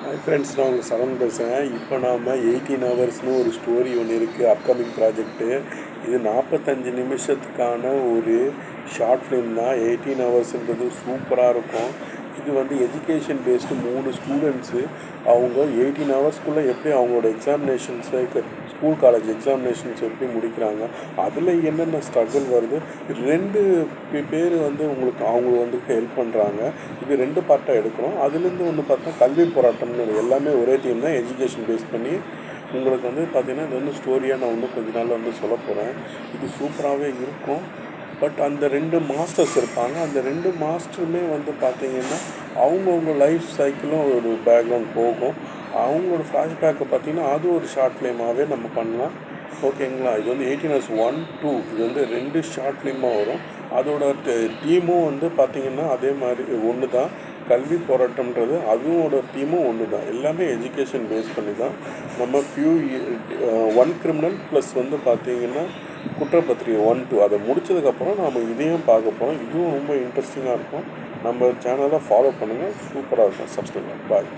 Hi friends, நான் உங்கள் சரண் பேசுகிறேன். இப்போ நாம் 18 ஹவர்ஸ்னு ஒரு ஸ்டோரி ஒன்று இருக்குது, அப்கமிங் ப்ராஜெக்ட்டு. இது 45 நிமிஷத்துக்கான ஒரு ஷார்ட் ஃபிலிம் தான். 18 ஹவர்ஸுன்றது சூப்பராக இருக்கும். இது வந்து எஜுகேஷன் பேஸ்டு 3 ஸ்டூடெண்ட்ஸு அவங்க 18 ஹவர்ஸ்க்குள்ளே எப்படி அவங்களோட எக்ஸாமினேஷன்ஸை ஸ்கூல் காலேஜ் எக்ஸாமினேஷன்ஸ் எப்படி முடிக்கிறாங்க, அதில் என்னென்ன ஸ்ட்ரகிள் வருது. 2 பேர் வந்து அவங்க வந்து ஹெல்ப் பண்ணுறாங்க. இது 2 பார்ட்டாக எடுக்கிறோம். அதுலேருந்து ஒன்று பார்த்தா கல்வி போராட்டம்னு எல்லாமே ஒரே டீம் தான், எஜுகேஷன் பேஸ் பண்ணி உங்களுக்கு வந்து பார்த்திங்கன்னா இது வந்து ஸ்டோரியாக நான் வந்து கொஞ்ச நாளில் வந்து சொல்ல போகிறேன். இது சூப்பராகவே இருக்கும். பட் அந்த 2 மாஸ்டர்ஸ் இருப்பாங்க. அந்த 2 மாஸ்டருமே வந்து பார்த்திங்கன்னா அவங்கவுங்க லைஃப் சைக்கிளும் ஒரு பேக்ரவுண்ட் போகும். அவங்களோட ஃப்ளாஷ்பேக்கை பார்த்திங்கன்னா அது ஒரு ஷார்ட் ஃபிலிமாகவே நம்ம பண்ணலாம். ஓகேங்களா? இது வந்து 18 ஹவர்ஸ் 1, 2 இது வந்து 2 ஷார்ட் ஃபிலிமாக வரும். அதோட டீமும் வந்து பார்த்திங்கன்னா அதே மாதிரி ஒன்று தான். கல்வி போராட்டம்ன்றது அதுவோட டீமும் ஒன்று தான். எல்லாமே எஜுகேஷன் பேஸ் பண்ணி தான். நம்ம ஒன் கிரிமினல் ப்ளஸ் வந்து பார்த்திங்கன்னா குற்றப்பத்திரிகை 1, 2 அதை முடித்ததுக்கப்புறம் நாம் இதையும் பார்க்க போகிறோம். இதுவும் ரொம்ப இன்ட்ரெஸ்டிங்காக இருக்கும். நம்ம சேனலை ஃபாலோ பண்ணுங்கள். சூப்பராக இருக்கும். சப்ஸ்கிரைப் பண்ணுங்கள். பாய்.